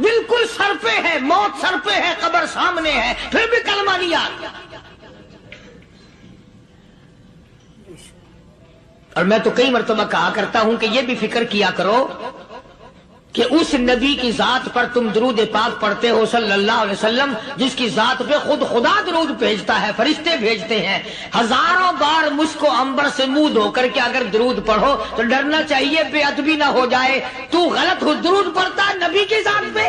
بالکل سر پہ ہے، موت سر پہ ہے، قبر سامنے ہے، پھر بھی کلمہ نہیں آتا۔ اور میں تو کئی مرتبہ کہا کرتا ہوں کہ یہ بھی فکر کیا کرو کہ اس نبی کی ذات پر تم درود پاک پڑھتے ہو صلی اللہ علیہ وسلم، جس کی ذات پہ خود خدا درود بھیجتا ہے، فرشتے بھیجتے ہیں۔ ہزاروں بار مشک و عنبر سے منہ دھو کر کے اگر درود پڑھو تو ڈرنا چاہیے بے ادبی نہ ہو جائے، تو غلط درود پڑھتا ہے نبی کی ذات پہ۔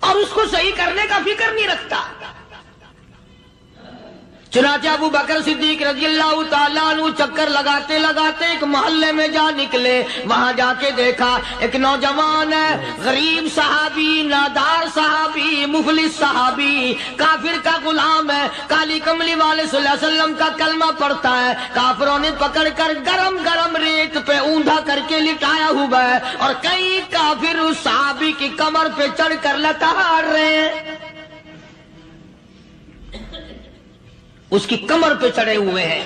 اور اس کو صحیح کرنے کا فکر نہیں رکھتا۔ چنانچہ ابو بکر صدیق رضی اللہ تعالیٰ عنہ چکر لگاتے لگاتے ایک محلے میں جا نکلے، وہاں جا کے دیکھا ایک نوجوان ہے، غریب صحابی، نادار صحابی، مفلس صحابی، کافر کا غلام ہے، کالی کملی والے صلی اللہ علیہ وسلم کا کلمہ پڑھتا ہے۔ کافروں نے پکڑ کر گرم گرم ریت پہ اوندا کر کے لٹایا ہوا ہے، اور کئی کافر اس صحابی کی کمر پہ چڑھ کر لتاڑ رہے ہیں، اس کی کمر پہ چڑھے ہوئے ہیں۔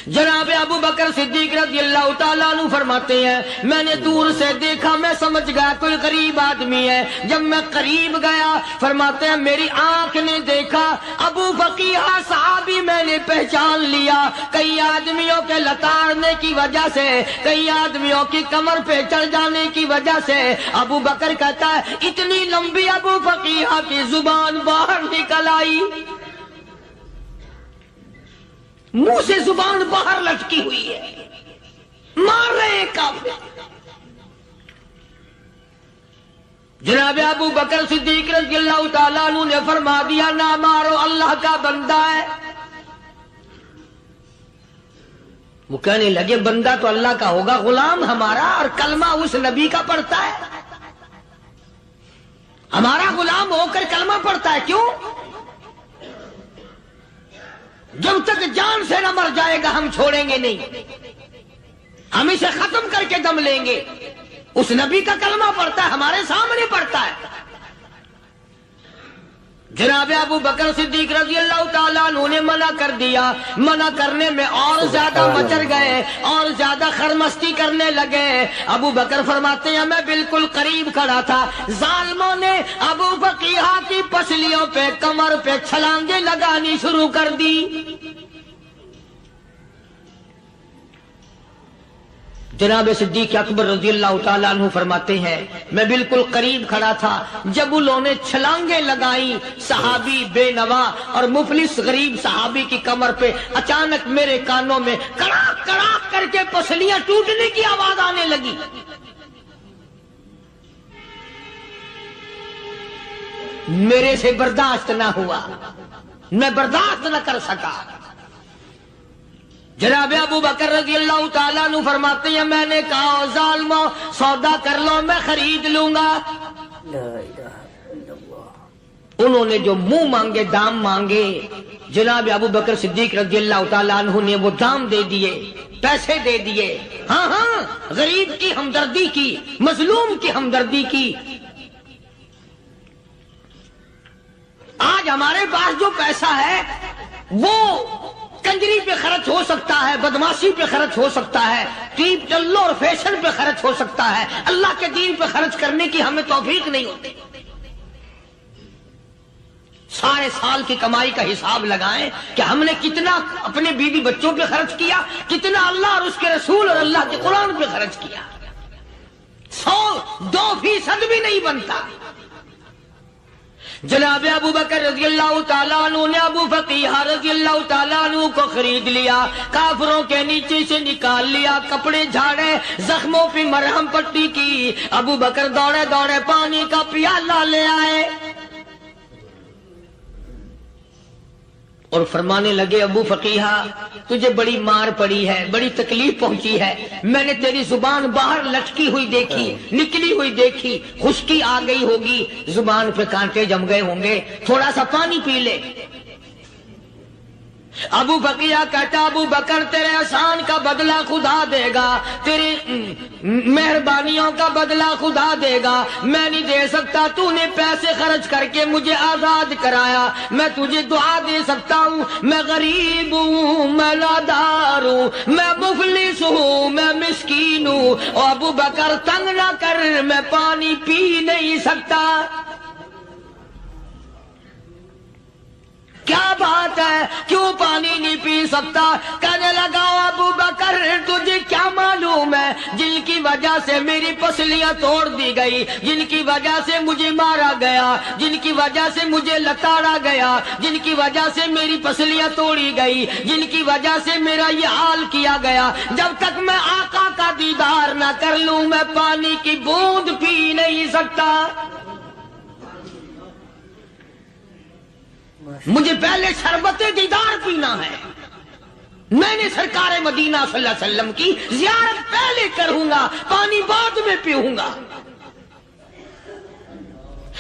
جناب ابو بکر صدیق رضی اللہ تعالیٰ عنہ فرماتے ہیں میں نے دور سے دیکھا، میں سمجھ گیا کوئی غریب آدمی ہے۔ جب میں قریب گیا، فرماتے ہیں میری آنکھ نے دیکھا ابو فقیہ صحابی، میں نے پہچان لیا۔ کئی آدمیوں کے لتاڑنے کی وجہ سے، کئی آدمیوں کی کمر پہ چڑھ جانے کی وجہ سے ابو بکر کہتا ہے اتنی لمبی ابو فقیہ کی زبان باہر نکل آئی، منہ سے زبان باہر لٹکی ہوئی ہے، مار رہے ہیں کافر۔ جناب ابو بکر صدیق رضی اللہ تعالیٰ عنہ نے فرما دیا نہ مارو، اللہ کا بندہ ہے۔ وہ کہنے لگے بندہ تو اللہ کا ہوگا، غلام ہمارا، اور کلمہ اس نبی کا پڑھتا ہے، ہمارا غلام ہو کر کلمہ پڑھتا ہے، کیوں؟ جب تک جان سے نہ مر جائے گا ہم چھوڑیں گے نہیں، ہم اسے ختم کر کے دم لیں گے۔ اس نبی کا کلمہ پڑھتا ہے، ہمارے سامنے پڑھتا ہے۔ جناب ابو بکر صدیق رضی اللہ تعالیٰ عنہ نے منع کر دیا، منع کرنے میں اور زیادہ مچر گئے، اور زیادہ خرمستی کرنے لگے۔ ابو بکر فرماتے ہیں میں بالکل قریب کھڑا تھا، ظالموں نے ابو فقیہ کی پسلیوں پہ، کمر پہ چھلانگیں لگانی شروع کر دی۔ جناب صدیق اکبر رضی اللہ تعالیٰ عنہ فرماتے ہیں میں بالکل قریب کھڑا تھا، جب انہوں نے چھلانگیں لگائیں صحابی بے نوا اور مفلس غریب صحابی کی کمر پہ، اچانک میرے کانوں میں کڑاک کڑاک کر کے پسلیاں ٹوٹنے کی آواز آنے لگی۔ میرے سے برداشت نہ ہوا، میں برداشت نہ کر سکا۔ جناب ابو بکر رضی اللہ تعالیٰ عنہ فرماتے ہیں میں نے کہا ظالمو سودا کر لو، میں خرید لوں گا۔ انہوں نے جو منہ مانگے، دام مانگے، جناب ابو بکر صدیق رضی اللہ تعالیٰ عنہ نے وہ دام دے دیے، پیسے دے دیے۔ ہاں ہاں، غریب کی ہمدردی کی، مظلوم کی ہمدردی کی۔ آج ہمارے پاس جو پیسہ ہے وہ کنجری پہ خرچ ہو سکتا ہے، بدماشی پہ خرچ ہو سکتا ہے، ٹیپ ٹلو اور فیشن پہ خرچ ہو سکتا ہے، اللہ کے دین پہ خرچ کرنے کی ہمیں توفیق نہیں ہوتی۔ سارے سال کی کمائی کا حساب لگائیں کہ ہم نے کتنا اپنے بیوی بچوں پہ خرچ کیا، کتنا اللہ اور اس کے رسول اور اللہ کے قرآن پہ خرچ کیا۔ 100-2% بھی نہیں بنتا۔ جناب ابو بکر رضی اللہ تعالیٰ عنہ نے ابو فقیہ رضی اللہ تعالیٰ عنہ کو خرید لیا، کافروں کے نیچے سے نکال لیا، کپڑے جھاڑے، زخموں پہ مرہم پٹی کی۔ ابو بکر دوڑے دوڑے پانی کا پیالہ لے آئے اور فرمانے لگے ابو فقیہ تجھے بڑی مار پڑی ہے، بڑی تکلیف پہنچی ہے، میں نے تیری زبان باہر لٹکی ہوئی دیکھی، نکلی ہوئی دیکھی، خشکی آ گئی ہوگی، زبان پہ کانٹے جم گئے ہوں گے، تھوڑا سا پانی پی لے۔ ابو بقیہ کہتا ابو بکر تیرے احسان کا بدلہ خدا دے گا، تیری مہربانیوں کا بدلہ خدا دے گا، میں نہیں دے سکتا، تو نے پیسے خرچ کر کے مجھے آزاد کرایا، میں تجھے دعا دے سکتا ہوں، میں غریب ہوں، میں نادار ہوں، میں مفلس ہوں، میں مسکین ہوں، اور ابو بکر تنگ نہ کر، میں پانی پی نہیں سکتا۔ کیا بات ہے، کیوں پانی نہیں پی سکتا؟ کہنے لگا ابو بکر تجھے کیا معلوم ہے جن کی وجہ سے میری پسلیاں توڑ دی گئی، جن کی وجہ سے مجھے مارا گیا، جن کی وجہ سے مجھے لتاڑا گیا، جن کی وجہ سے میری پسلیاں توڑی گئی، جن کی وجہ سے میرا یہ حال کیا گیا، جب تک میں آقا کا دیدار نہ کر لوں میں پانی کی بوند پی نہیں سکتا۔ مجھے پہلے شربت دیدار پینا ہے، میں نے سرکار مدینہ صلی اللہ علیہ وسلم کی زیارت پہلے کروں گا، پانی بعد میں پیوں گا۔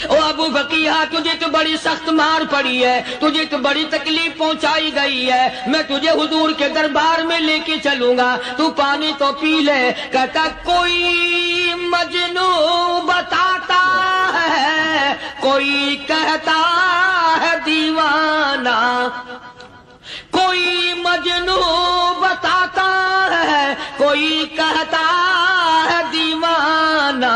او ابو بقیہ تجھے تو بڑی سخت مار پڑی ہے، تجھے تو بڑی تکلیف پہنچائی گئی ہے، میں تجھے حضور کے دربار میں لے کے چلوں گا، تو پانی تو پی لے۔ کہتا کوئی مجنون بتاتا ہے، کوئی کہتا ہے دیوانہ، کوئی مجنون بتاتا ہے، کوئی کہتا ہے دیوانہ،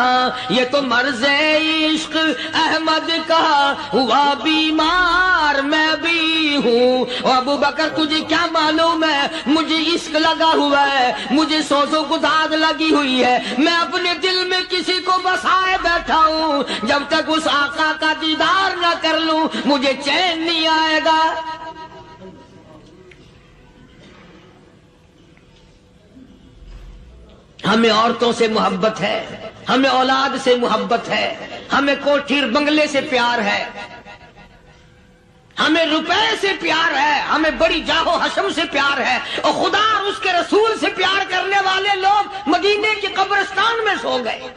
یہ تو مرض عشق احمد کا ہوا بیمار میں بھی ہوں۔ اور ابو بکر تجھے کیا معلوم ہے مجھے عشق لگا ہوا ہے، مجھے سوز و گداز لگی ہوئی ہے، میں اپنے دل میں کسی کو بسائے بیٹھا ہوں، جب تک اس آقا کا دیدار نہ کر لوں مجھے چین نہیں آئے گا۔ ہمیں عورتوں سے محبت ہے، ہمیں اولاد سے محبت ہے، ہمیں کوٹھی بنگلے سے پیار ہے، ہمیں روپے سے پیار ہے، ہمیں بڑی جاہ و حشم سے پیار ہے، اور خدا اور اس کے رسول سے پیار کرنے والے لوگ مدینے کے قبرستان میں سو گئے،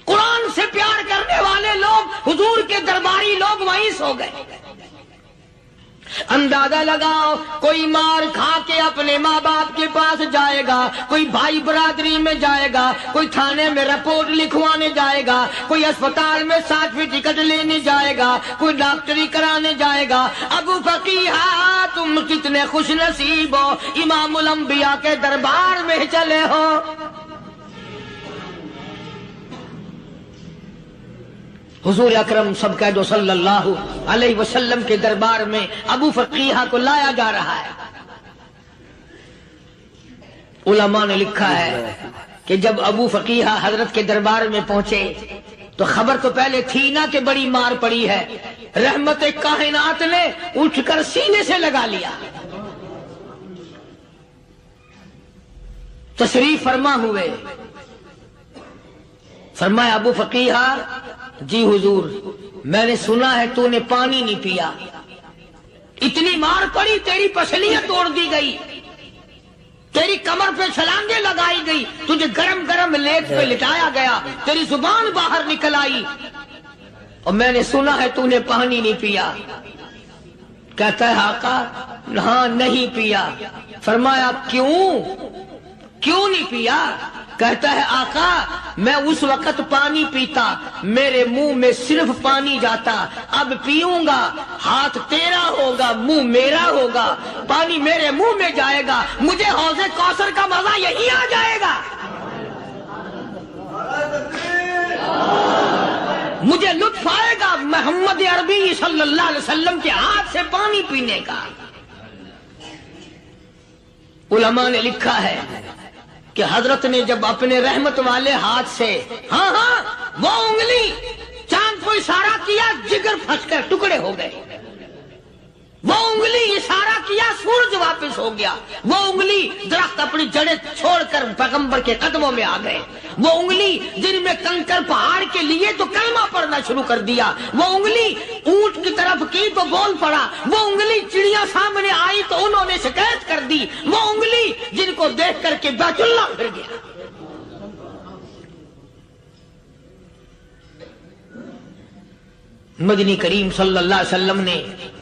قرآن سے پیار کرنے والے لوگ حضور کے درباری لوگ وہیں سو گئے۔ اندازہ لگاؤ، کوئی مار کھا کے اپنے ماں باپ کے پاس جائے گا، کوئی بھائی برادری میں جائے گا، کوئی تھانے میں رپورٹ لکھوانے جائے گا، کوئی اسپتال میں سرٹیفکیٹ لینے جائے گا، کوئی ڈاکٹری کرانے جائے گا۔ ابو فقیہ تم کتنے خوش نصیب ہو، امام الانبیاء کے دربار میں چلے ہو۔ حضور اکرم سب کہہ دو صلی اللہ علیہ وسلم کے دربار میں ابو فقیہ کو لایا جا رہا ہے۔ علماء نے لکھا ہے کہ جب ابو فقیہ حضرت کے دربار میں پہنچے تو خبر تو پہلے تھی نا کہ بڑی مار پڑی ہے، رحمت کائنات نے اٹھ کر سینے سے لگا لیا، تشریف فرما ہوئے، فرمایا ابو فقیہ جی حضور میں نے سنا ہے تو نے پانی نہیں پیا، اتنی مار پڑی تیری پسلیاں توڑ دی گئی، تیری کمر پہ چھلانگیں لگائی گئی، تجھے گرم گرم لیٹ پہ لٹایا گیا، تیری زبان باہر نکل آئی، اور میں نے سنا ہے تو نے پانی نہیں پیا۔ کہتا ہے آقا ہاں نہیں پیا۔ فرمایا کیوں نہیں پیا؟ کہتا ہے آقا میں اس وقت پانی پیتا میرے منہ میں صرف پانی جاتا، اب پیوں گا ہاتھ تیرا ہوگا منہ میرا ہوگا، پانی میرے منہ میں جائے گا، مجھے حوض کوثر کا مزہ یہی آ جائے گا، مجھے لطف آئے گا محمد عربی صلی اللہ علیہ وسلم کے ہاتھ سے پانی پینے کا۔ علماء نے لکھا ہے کہ حضرت نے جب اپنے رحمت والے ہاتھ سے وہ انگلی چاند کو اشارہ کیا، جگر پھنس کر ٹکڑے ہو گئے، وہ انگلی اشارہ کیا سورج واپس ہو گیا، وہ انگلی درخت اپنی جڑیں چھوڑ کر پیغمبر کے قدموں میں آ گئے، وہ انگلی جن میں کنکر پہاڑ کے لیے تو کلمہ پڑھنا شروع کر دیا، وہ انگلی اونٹ کی طرف کی تو بول پڑا، وہ انگلی چڑیاں سامنے آئی تو انہوں نے شکایت کر دی، وہ انگلی جن کو دیکھ کر کے بیت اللہ پھر گیا۔ مدنی کریم صلی اللہ علیہ وسلم نے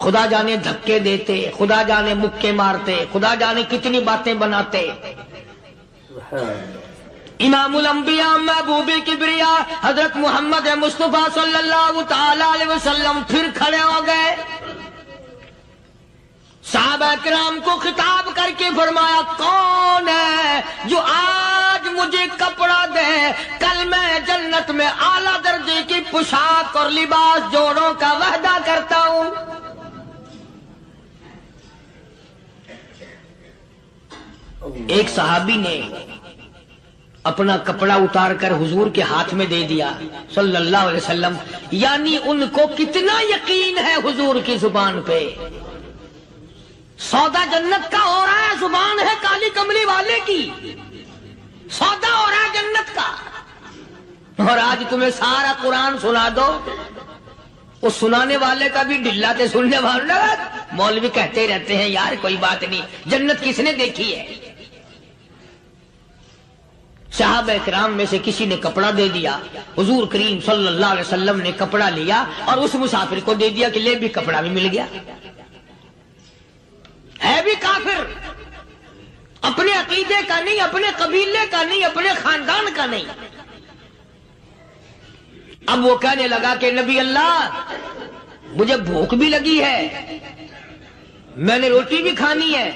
خدا جانے دھکے دیتے، خدا جانے مکے مارتے، خدا جانے کتنی باتیں بناتے۔ امام الانبیاء محبوب کبریا حضرت محمد مصطفیٰ صلی اللہ تعالی علیہ وسلم پھر کھڑے ہو گئے، صحابہ کرام کو خطاب کر کے فرمایا کون ہے جو آج مجھے کپڑا دے، کل میں جنت میں اعلیٰ درجے کی پوشاک اور لباس جوڑوں کا وعدہ کرتا ہوں۔ ایک صحابی نے اپنا کپڑا اتار کر حضور کے ہاتھ میں دے دیا صلی اللہ علیہ وسلم، یعنی ان کو کتنا یقین ہے حضور کی زبان پہ۔ سودا جنت کا ہو رہا ہے، زبان ہے کالی کملی والے کی، سودا ہو رہا ہے جنت کا۔ اور آج تمہیں سارا قرآن سنا دو، وہ سنانے والے کا بھی ڈلا تھے، سننے والے مولوی کہتے رہتے ہیں یار کوئی بات نہیں، جنت کس نے دیکھی ہے؟ صحابہ کرام میں سے کسی نے کپڑا دے دیا، حضور کریم صلی اللہ علیہ وسلم نے کپڑا لیا اور اس مسافر کو دے دیا کہ لے بھی کپڑا بھی مل گیا۔ ہے بھی کافر، اپنے عقیدے کا نہیں، اپنے قبیلے کا نہیں، اپنے خاندان کا نہیں۔ اب وہ کہنے لگا کہ نبی اللہ مجھے بھوک بھی لگی ہے، میں نے روٹی بھی کھانی ہے۔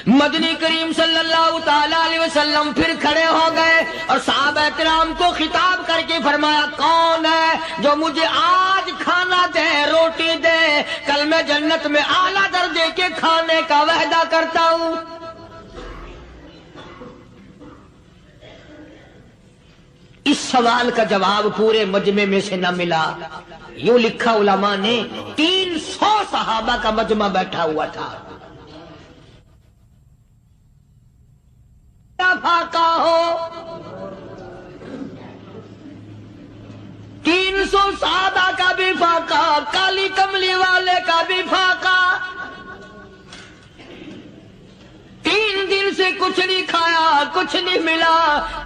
مدنی کریم صلی اللہ تعالی علیہ وسلم پھر کھڑے ہو گئے اور صحابہ کرام کو خطاب کر کے فرمایا کون ہے جو مجھے آج کھانا دے، روٹی دے، کل میں جنت میں اعلیٰ درجے کے کھانے کا وعدہ کرتا ہوں۔ اس سوال کا جواب پورے مجمع میں سے نہ ملا۔ یوں لکھا علماء نے 300 صحابہ کا مجمع بیٹھا ہوا تھا۔ فاقہ ہو 300 صحابہ کا بھی فاقہ، کالی کملی والے کا بھی فاقہ۔ 3 دن سے کچھ نہیں کھایا، کچھ نہیں ملا،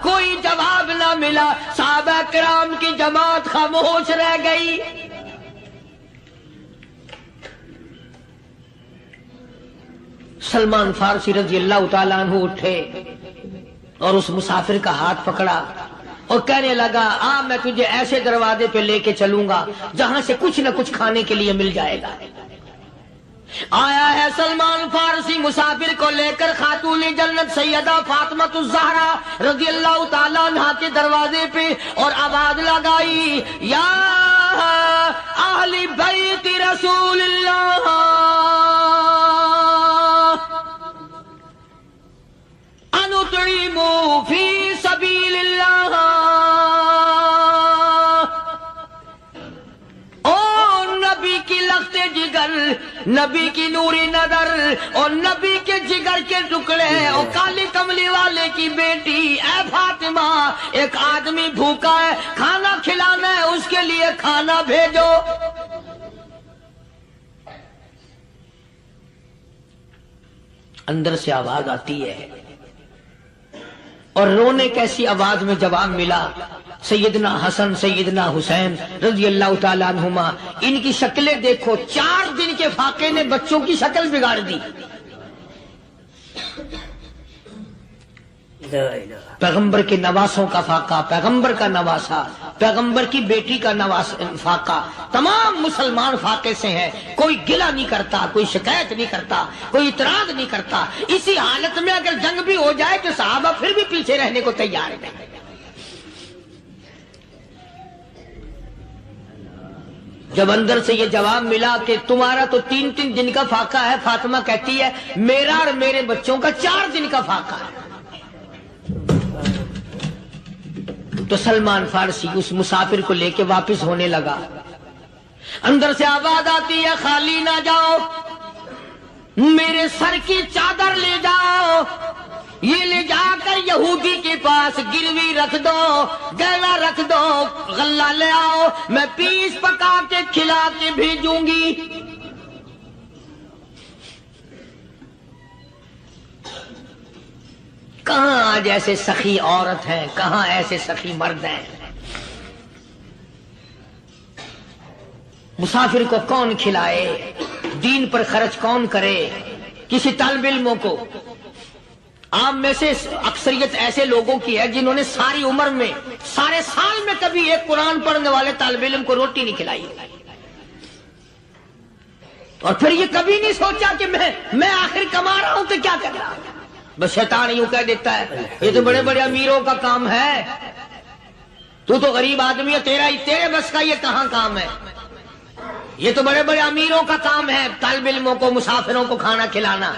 کوئی جواب نہ ملا۔ صحابہ کرام کی جماعت خاموش رہ گئی۔ سلمان فارسی رضی اللہ تعالیٰ عنہ اٹھے اور اس مسافر کا ہاتھ پکڑا اور کہنے لگا میں تجھے ایسے دروازے پہ لے کے چلوں گا جہاں سے کچھ نہ کچھ کھانے کے لیے مل جائے گا۔ آیا ہے سلمان فارسی مسافر کو لے کر خاتون جنت سیدہ فاطمہ الزہرا رضی اللہ تعالیٰ عنہا کے دروازے پہ اور آواز لگائی یا اہل بیت رسول اللہ انطعموا فی سبیل اللہ۔ نبی کی لخت جگر، نبی کی نوری نظر اور نبی کے جگر کے ٹکڑے اور کالی کملی والے کی بیٹی اے فاطمہ، ایک آدمی بھوکا ہے، کھانا کھلانا ہے، اس کے لیے کھانا بھیجو۔ اندر سے آواز آتی ہے اور رونے کیسی آواز میں جواب ملا۔ سیدنا حسن سیدنا حسین رضی اللہ تعالیٰ عنہما، ان کی شکلیں دیکھو، 4 دن کے فاقے نے بچوں کی شکل بگاڑ دی۔ پیغمبر کے نواسوں کا فاقہ، پیغمبر کا نواسا، پیغمبر کی بیٹی کا فاقہ، تمام مسلمان فاقے سے ہیں۔ کوئی گلہ نہیں کرتا، کوئی شکایت نہیں کرتا، کوئی اعتراض نہیں کرتا۔ اسی حالت میں اگر جنگ بھی ہو جائے تو صحابہ پھر بھی پیچھے رہنے کو تیار ہیں۔ جب اندر سے یہ جواب ملا کہ تمہارا تو 3 دن کا فاقہ ہے، فاطمہ کہتی ہے میرا اور میرے بچوں کا 4 دن کا فاقہ ہے، تو سلمان فارسی اس مسافر کو لے کے واپس ہونے لگا۔ اندر سے آواز آتی ہے خالی نہ جاؤ، میرے سر کی چادر لے جاؤ، یہ لے جا کر یہودی کے پاس گروی رکھ دو، گلا رکھ دو، غلہ لے آؤ، میں پیس پکا کے کھلا کے بھیجوں گی۔ کہاں آج ایسے سخی عورت ہیں، کہاں ایسے سخی مرد ہیں؟ مسافر کو کون کھلائے، دین پر خرچ کون کرے؟ کسی طالب علموں کو، آپ میں سے اکثریت ایسے لوگوں کی ہے جنہوں نے ساری عمر میں، سارے سال میں کبھی ایک قرآن پڑھنے والے طالب علم کو روٹی نہیں کھلائی، اور پھر یہ کبھی نہیں سوچا کہ میں آخر کما رہا ہوں تو کیا کر رہا ہوں۔ بس شیطان یوں کہہ دیتا ہے یہ تو بڑے بڑے امیروں کا کام ہے، تو غریب آدمی ہے، تیرے بس کا یہ کہاں کام ہے؟ یہ تو بڑے بڑے امیروں کا کام ہے طالب علموں کو، مسافروں کو کھانا کھلانا۔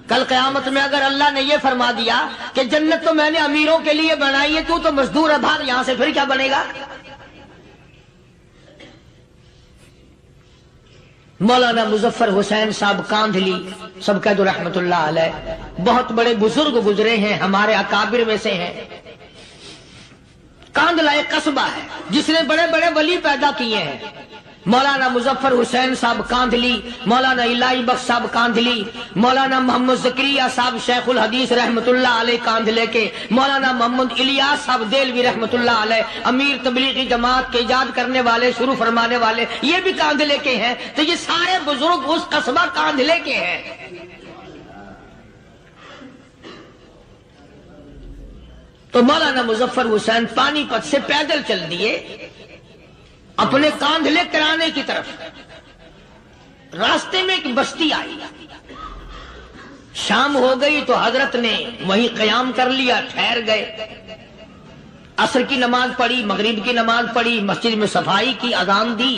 کل قیامت میں اگر اللہ نے یہ فرما دیا کہ جنت تو میں نے امیروں کے لیے بنائی ہے، تو مزدور ہے، بھاگ یہاں سے، پھر کیا بنے گا؟ مولانا مظفر حسین صاحب کاندھلی سب کہہ دو رحمت اللہ علیہ، بہت بڑے بزرگ گزرے ہیں، ہمارے اکابر میں سے ہیں۔ کاندھلا ایک قصبہ ہے جس نے بڑے بڑے ولی پیدا کیے ہیں۔ مولانا مظفر حسین صاحب کاندھلی، مولانا الہی بخش صاحب کاندھلی، مولانا محمد زکریا صاحب شیخ الحدیث رحمت اللہ علیہ کاندھلے کے، مولانا محمد الیاس صاحب دہلوی رحمت اللہ علیہ امیر تبلیغی جماعت کے ایجاد کرنے والے، شروع فرمانے والے، یہ بھی کاندھلے کے ہیں۔ تو یہ سارے بزرگ اس قصبہ کاندھلے کے ہیں۔ تو مولانا مظفر حسین پانی پت سے پیدل چل دیے اپنے کاندھلے کرانے کی طرف۔ راستے میں ایک بستی آئی، شام ہو گئی تو حضرت نے وہیں قیام کر لیا، ٹھہر گئے، عصر کی نماز پڑھی، مغرب کی نماز پڑھی، مسجد میں صفائی کی، اذان دی،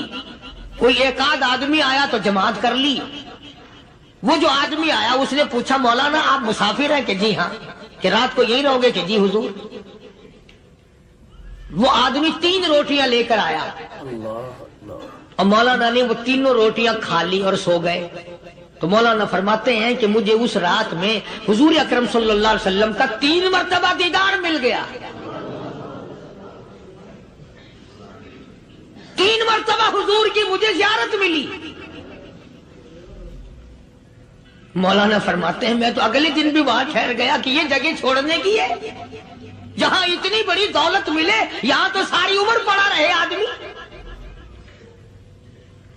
کوئی ایک آدھ آدمی آیا تو جماعت کر لی۔ وہ جو آدمی آیا اس نے پوچھا مولانا آپ مسافر ہیں؟ کہ جی ہاں۔ کہ رات کو یہی رہو گے؟ کہ جی حضور۔ وہ آدمی 3 روٹیاں لے کر آیا اور مولانا نے وہ تینوں روٹیاں کھا لی اور سو گئے۔ تو مولانا فرماتے ہیں کہ مجھے اس رات میں حضور اکرم صلی اللہ علیہ وسلم کا 3 مرتبہ دیدار مل گیا، 3 مرتبہ حضور کی مجھے زیارت ملی۔ مولانا فرماتے ہیں میں تو اگلے دن بھی وہاں ٹھہر گیا کہ یہ جگہ چھوڑنے کی ہے، جہاں اتنی بڑی دولت ملے یہاں تو ساری عمر پڑا رہے آدمی۔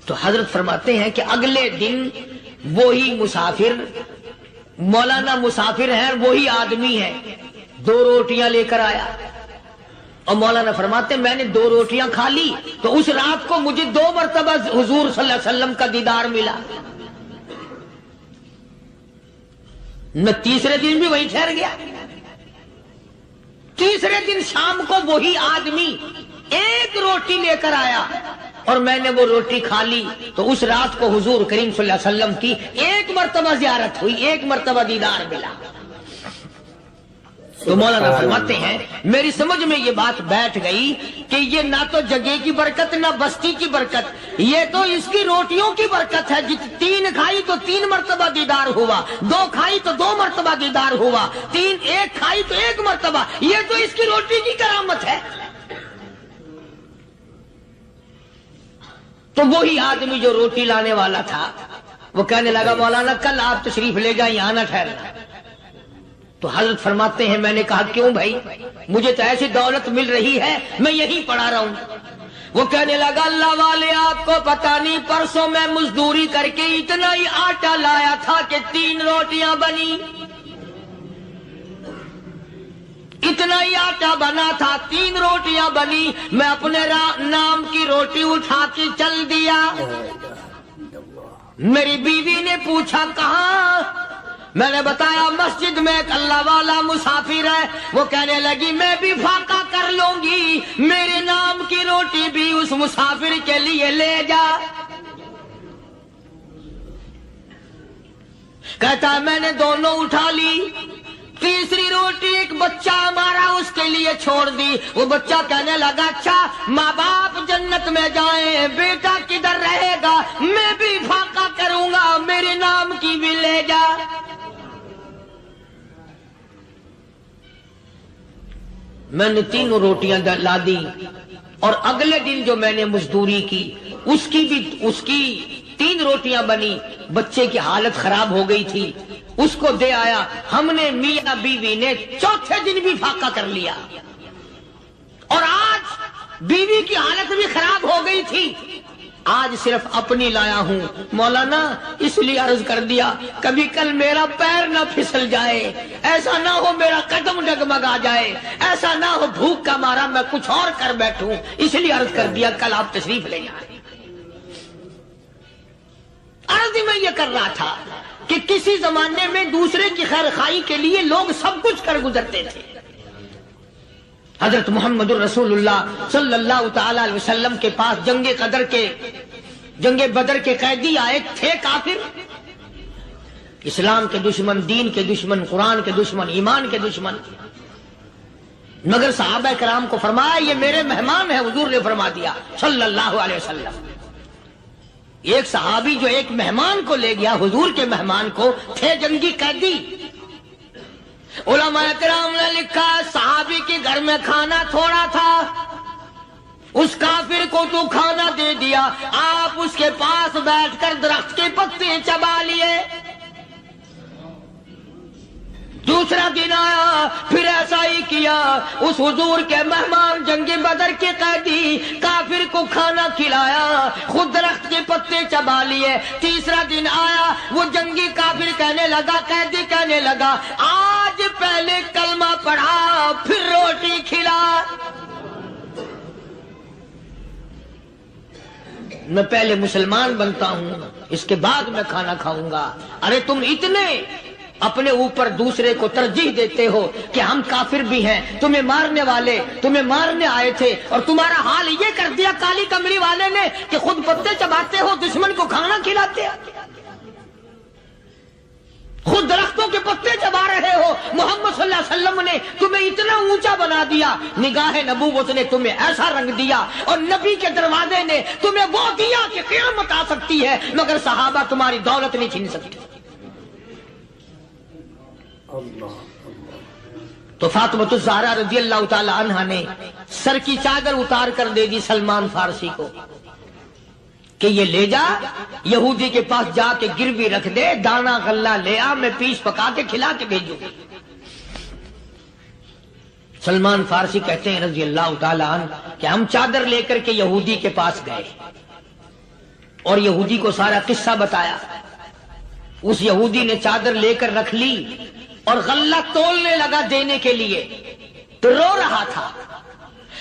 تو حضرت فرماتے ہیں کہ اگلے دن وہی مسافر، مولانا مسافر ہیں، وہی آدمی ہے، 2 روٹیاں لے کر آیا اور مولانا فرماتے ہیں میں نے 2 روٹیاں کھا لی تو اس رات کو مجھے 2 مرتبہ حضور صلی اللہ علیہ وسلم کا دیدار ملا۔ میں تیسرے دن بھی وہی ٹھہر گیا، تیسرے دن شام کو وہی آدمی 1 روٹی لے کر آیا اور میں نے وہ روٹی کھا لی تو اس رات کو حضور کریم صلی اللہ علیہ وسلم کی 1 مرتبہ زیارت ہوئی، 1 مرتبہ دیدار ملا۔ تو مولانا فرماتے ہیں میری سمجھ میں یہ بات بیٹھ گئی کہ یہ نہ تو جگہ کی برکت نہ بستی کی برکت، یہ تو اس کی روٹیوں کی برکت ہے۔ 3 کھائی تو 3 مرتبہ دیدار ہوا، 2 کھائی تو 2 مرتبہ دیدار ہوا، 1 کھائی تو 1 مرتبہ، یہ تو اس کی روٹی کی کرامت ہے۔ تو وہی آدمی جو روٹی لانے والا تھا وہ کہنے لگا مولانا کل آپ تشریف لے جائیں، یہاں نہ ٹھہرنا۔ تو حضرت فرماتے ہیں میں نے کہا کیوں بھائی، مجھے تو ایسی دولت مل رہی ہے میں یہی پڑھا رہا ہوں۔ وہ کہنے لگا اللہ والے آپ کو پتہ نہیں پرسوں میں مزدوری کر کے اتنا ہی آٹا لایا تھا کہ 3 روٹیاں بنی، اتنا ہی آٹا بنا تھا، 3 روٹیاں بنی، میں اپنے نام کی روٹی اٹھا کے چل دیا۔ میری بیوی نے پوچھا کہاں؟ میں نے بتایا مسجد میں ایک اللہ والا مسافر ہے۔ وہ کہنے لگی میں بھی فاقہ کر لوں گی، میرے نام کی روٹی بھی اس مسافر کے لیے لے جا۔ کہتا ہے میں نے دونوں اٹھا لی، تیسری روٹی ایک بچہ ہمارا اس کے لیے چھوڑ دی۔ وہ بچہ کہنے لگا اچھا ماں باپ جنت میں جائیں، بیٹا کدھر رہے گا؟ میں بھی فاقہ کروں گا، میرے نام کی بھی لے جا۔ میں نے 3 روٹیاں لا دی اور اگلے دن جو میں نے مزدوری کی اس کی 3 روٹیاں بنی، بچے کی حالت خراب ہو گئی تھی، اس کو دے آیا۔ ہم نے میاں بیوی نے چوتھے دن بھی فاقہ کر لیا اور آج بیوی کی حالت بھی خراب ہو گئی تھی، آج صرف اپنی لایا ہوں مولانا، اس لیے عرض کر دیا کبھی کل میرا پیر نہ پھسل جائے، ایسا نہ ہو میرا قدم ڈگمگا جائے، ایسا نہ ہو بھوک کا مارا میں کچھ اور کر بیٹھوں، اس لیے عرض کر دیا کل آپ تشریف لے جائیں۔ عرض میں یہ کر رہا تھا کہ کسی زمانے میں دوسرے کی خیر خواہی کے لیے لوگ سب کچھ کر گزرتے تھے۔ حضرت محمد الرسول اللہ صلی اللہ تعالی علیہ وسلم کے پاس جنگ بدر کے قیدی آئے تھے، کافر، اسلام کے دشمن، دین کے دشمن، قرآن کے دشمن، ایمان کے دشمن، مگر صحابہ کرام کو فرمایا یہ میرے مہمان ہیں، حضور نے فرما دیا صلی اللہ علیہ وسلم۔ ایک صحابی جو ایک مہمان کو لے گیا، حضور کے مہمان کو، تھے جنگی قیدی۔ علماء کرام نے لکھا صحابی کے گھر میں کھانا تھوڑا تھا، اس کافر کو تو کھانا دے دیا، آپ اس کے پاس بیٹھ کر درخت کے پتے چبا لیے۔ دوسرا دن آیا، پھر ایسا ہی کیا، اس حضور کے مہمان جنگ بدر کے قیدی کافر کو کھانا کھلایا، خود درخت کے پتے چبا لیے۔ تیسرا دن آیا، وہ جنگی کافر کہنے لگا، قیدی کہنے لگا آج پہلے کلمہ پڑھا پھر روٹی کھلا، میں پہلے مسلمان بنتا ہوں اس کے بعد میں کھانا کھاؤں گا۔ ارے تم اتنے اپنے اوپر دوسرے کو ترجیح دیتے ہو کہ ہم کافر بھی ہیں، تمہیں مارنے والے تمہیں مارنے آئے تھے، اور تمہارا حال یہ کر دیا کالی کملی والے نے کہ خود پتے چباتے ہو، دشمن کو کھانا کھلاتے ہو، خود درختوں کے پتے چبا رہے ہو۔ محمد صلی اللہ علیہ وسلم نے تمہیں اتنا اونچا بنا دیا، نگاہ نبوت نے تمہیں ایسا رنگ دیا، اور نبی کے دروازے نے تمہیں وہ دیا کہ قیامت آ سکتی ہے مگر صحابہ تمہاری دولت نہیں چھین سکتے۔ تو فاطمۃ الزہرا رضی اللہ تعالی عنہا نے سر کی چادر اتار کر دے دی سلمان فارسی کو کہ یہ لے جا، یہودی کے پاس جا کے گروی رکھ دے، دانا غلہ لے آ، میں پیس پکا کے کھلا کے بھیجوں۔ سلمان فارسی کہتے ہیں رضی اللہ تعالی عنہ کہ ہم چادر لے کر کے یہودی کے پاس گئے اور یہودی کو سارا قصہ بتایا۔ اس یہودی نے چادر لے کر رکھ لی اور غلہ تولنے لگا دینے کے لیے، تو رو رہا تھا۔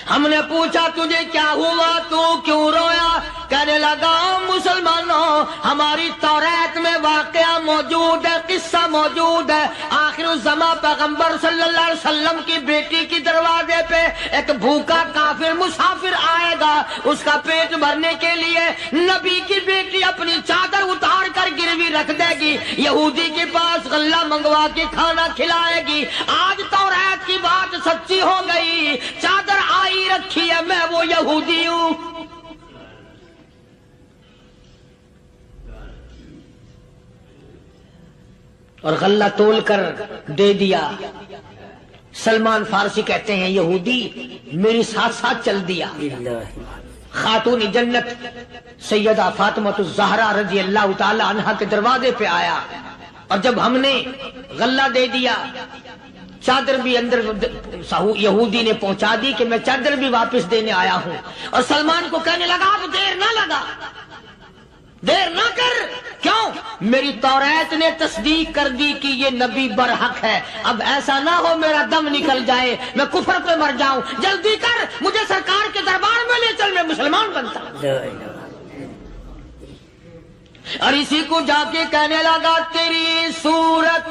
ہم نے پوچھا تجھے کیا ہوا، تو کیوں رویا؟ کہنے لگا مسلمانوں، ہماری توریت میں واقعہ موجود ہے، قصہ موجود ہے، آخر الزمان پیغمبر صلی اللہ علیہ وسلم کی بیٹی کی دروازے پہ ایک بھوکا کافر مسافر آئے گا، اس کا پیٹ بھرنے کے لیے نبی کی بیٹی اپنی چادر اتار کر گروی رکھ دے گی، یہودی کے پاس غلہ منگوا کے کھانا کھلائے گی۔ آج توریت کی بات سچی ہو گئی، چادر آئی رکھی ہے، میں وہ یہودی ہوں۔ اور غلہ تول کر دے دیا۔ سلمان فارسی کہتے ہیں یہودی میری ساتھ ساتھ چل دیا۔ خاتون جنت سیدہ فاطمۃ الزہرا رضی اللہ تعالی عنہا کے دروازے پہ آیا، اور جب ہم نے غلہ دے دیا، چادر بھی اندر یہودی نے پہنچا دی کہ میں چادر بھی واپس دینے آیا ہوں، اور سلمان کو کہنے لگا اب دیر نہ لگا، دیر نہ کر، کیوں؟ میری توریت نے تصدیق کر دی کہ یہ نبی برحق ہے، اب ایسا نہ ہو میرا دم نکل جائے، میں کفر پہ مر جاؤں، جلدی کر، مجھے سرکار کے دربار میں لے چل، میں مسلمان بنتا ہوں۔ اور اسی کو جا کے کہنے لگا تیری صورت،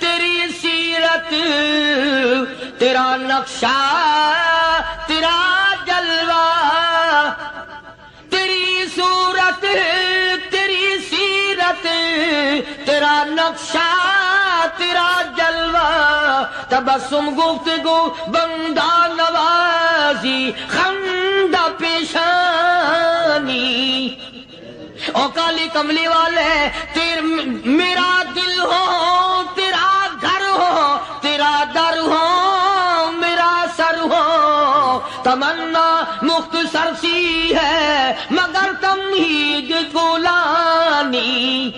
تیری سیرت، تیرا نقشہ، تیرا جلوہ، تیری صورت، تیری سیرت، تیرا نقشہ، تیرا جلوہ، تبسم گفتگو بندہ نوازی، خندہ پیشانی، او کالی کملی والے میرا دل ہو، تیرا گھر ہو، تیرا در ہو، میرا سر ہو، تمنا مختصر سی ہے مگر تمہید طولانی۔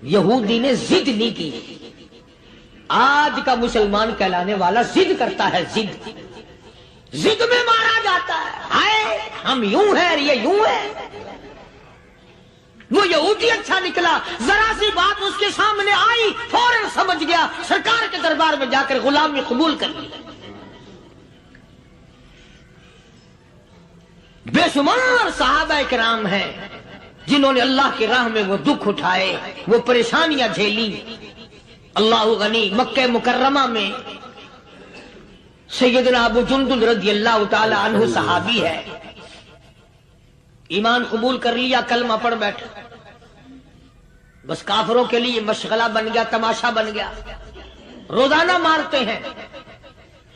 یہودی نے ضد نہیں کی۔ آج کا مسلمان کہلانے والا ضد کرتا ہے، ضد میں مارا جاتا ہے۔ ہم یوں ہیں اور یہ یوں ہے. وہ یہودی اچھا نکلا, ذرا سی بات اس کے سامنے آئی فوراً سمجھ گیا, سرکار کے دربار میں جا کر غلامی قبول کر لی. بے شمار صحابہ کرام ہیں جنہوں نے اللہ کی راہ میں وہ دکھ اٹھائے, وہ پریشانیاں جھیلی. اللہ غنی, مکہ مکرمہ میں سیدنا ابو جندل رضی اللہ تعالی عنہ صحابی ہے, ایمان قبول کر لیا, کلمہ پڑھ بیٹھا, بس کافروں کے لیے مشغلہ بن گیا, تماشا بن گیا. روزانہ مارتے ہیں.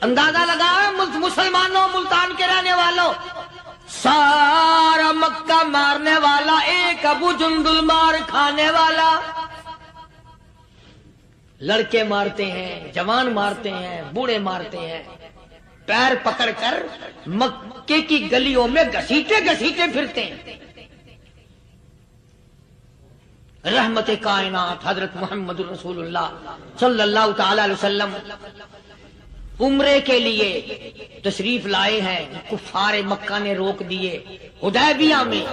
اندازہ لگاؤ مسلمانوں, ملتان کے رہنے والوں, سارا مکہ مارنے والا ایک ابو جندل مار کھانے والا. لڑکے مارتے ہیں, جوان مارتے ہیں, بوڑھے مارتے ہیں, پیر پکڑ کر مکے کی گلیوں میں گھسیٹے گھسیٹے پھرتے ہیں. رحمت کائنات حضرت محمد رسول اللہ صلی اللہ تعالی علیہ وسلم عمرے کے لیے تشریف لائے ہیں. کفار مکہ نے روک دیے. حدیبیہ میں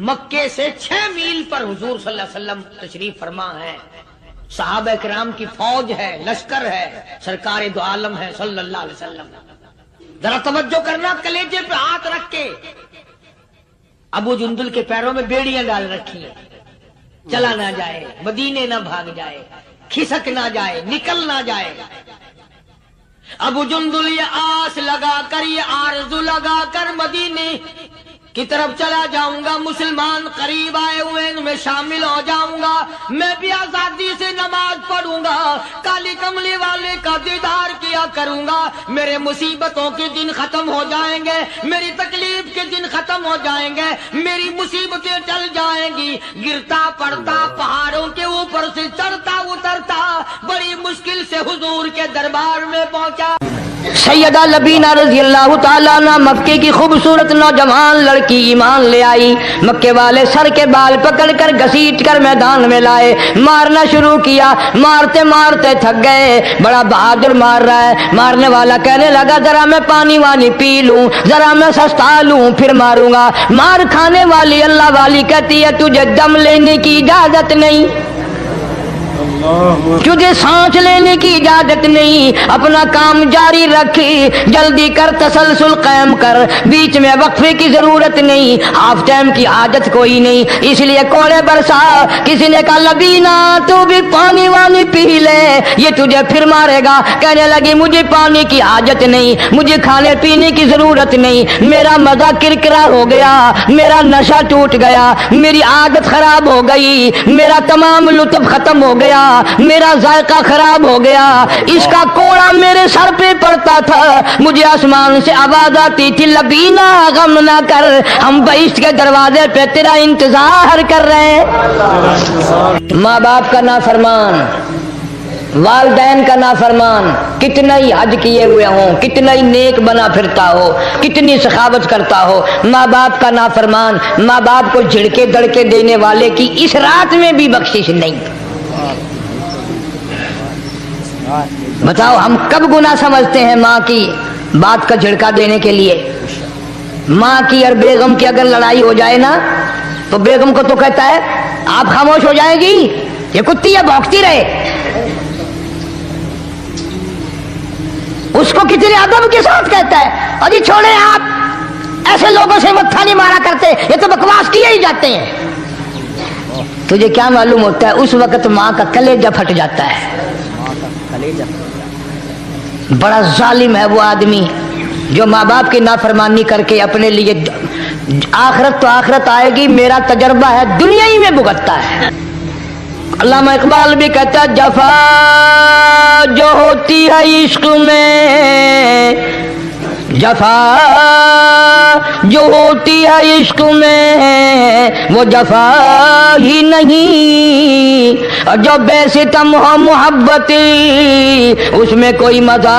مکے سے 6 میل پر حضور صلی اللہ علیہ وسلم تشریف فرما ہے. صحابہ کرام کی فوج ہے, لشکر ہے, سرکار دو عالم ہے صلی اللہ علیہ وسلم. ذرا توجہ کرنا, کلیجے پہ ہاتھ رکھ کے. ابو جندل کے پیروں میں بیڑیاں ڈال رکھی ہیں, چلا نہ جائے, مدینے نہ بھاگ جائے, کھسک نہ جائے, نکل نہ جائے. ابو جندل یہ آس لگا کر, یہ آرزو لگا کر مدینے کی طرف چلا جاؤں گا, مسلمان قریب آئے ہوئے ان میں شامل ہو جاؤں گا, میں بھی آزادی سے نماز پڑھوں گا, کالی کملی والے کا دیدار کیا کروں گا, میرے مصیبتوں کے دن ختم ہو جائیں گے, میری تکلیف کے دن ختم ہو جائیں گے, میری مصیبتیں ٹل جائیں گی. گرتا پڑتا پہاڑوں کے اوپر سے چڑھتا اترتا بڑی مشکل سے حضور کے دربار میں پہنچا. سیدہ لبینہ رضی اللہ تعالیٰ عنہ مکے کی خوبصورت نوجوان لڑکی ایمان لے آئی. مکے والے سر کے بال پکڑ کر گھسیٹ کر میدان میں لائے, مارنا شروع کیا. مارتے مارتے تھک گئے, بڑا بہادر مار رہا ہے. مارنے والا کہنے لگا ذرا میں پانی وانی پی لوں, ذرا میں سستا لوں, پھر ماروں گا. مار کھانے والی اللہ والی کہتی ہے تجھے دم لینے کی اجازت نہیں, تجھے سانس لینے کی اجازت نہیں, اپنا کام جاری رکھ, جلدی کر, تسلسل قائم کر, بیچ میں وقفے کی ضرورت نہیں, ہاف ٹائم کی عادت کوئی نہیں. اس لیے کوڑے برسا. کسی نے کہا لبینہ تو بھی پانی وانی پی لے, یہ تجھے پھر مارے گا. کہنے لگی مجھے پانی کی حاجت نہیں, مجھے کھانے پینے کی ضرورت نہیں, میرا مزہ کرکرا ہو گیا, میرا نشہ ٹوٹ گیا, میری عادت خراب ہو گئی, میرا تمام لطف ختم ہو گیا, میرا ذائقہ خراب ہو گیا. اس کا کوڑا میرے سر پہ پڑتا تھا, مجھے آسمان سے آواز آتی تھی لبینہ غم نہ کر, ہم بہشت کے دروازے پہ تیرا انتظار کر رہے ہیں. ماں باپ کا نافرمان, والدین کا نافرمان, کتنا ہی حج کیے ہوئے ہوں, کتنا ہی نیک بنا پھرتا ہو, کتنی سخاوت کرتا ہو, ماں باپ کا نافرمان, ماں باپ کو جھڑکے دڑکے دینے والے کی اس رات میں بھی بخشش نہیں. بتاؤ ہم کب گناہ سمجھتے ہیں ماں کی بات کا جھڑکا دینے کے لیے. ماں کی اور بیگم کی اگر لڑائی ہو جائے نا تو بیگم کو تو کہتا ہے آپ خاموش ہو جائے گی, یہ کتی ہے بھونکتی رہے. اس کو کتنے ادب کے ساتھ کہتا ہے ابھی چھوڑے آپ ایسے لوگوں سے متھا نہیں مارا کرتے, یہ تو بکواس کیے ہی جاتے ہیں. تجھے کیا معلوم ہوتا ہے اس وقت ماں کا کلیجہ پھٹ جاتا ہے. بڑا ظالم ہے وہ آدمی جو ماں باپ کی نافرمانی کر کے اپنے لیے آخرت تو آخرت آئے گی, میرا تجربہ ہے دنیا ہی میں بھگتتا ہے. علامہ اقبال بھی کہتا ہے جفا جو ہوتی ہے عشق میں, جفا جو ہوتی ہے عشق میں وہ جفا ہی نہیں, اور جو بے ستم ہو محبت اس میں کوئی مزہ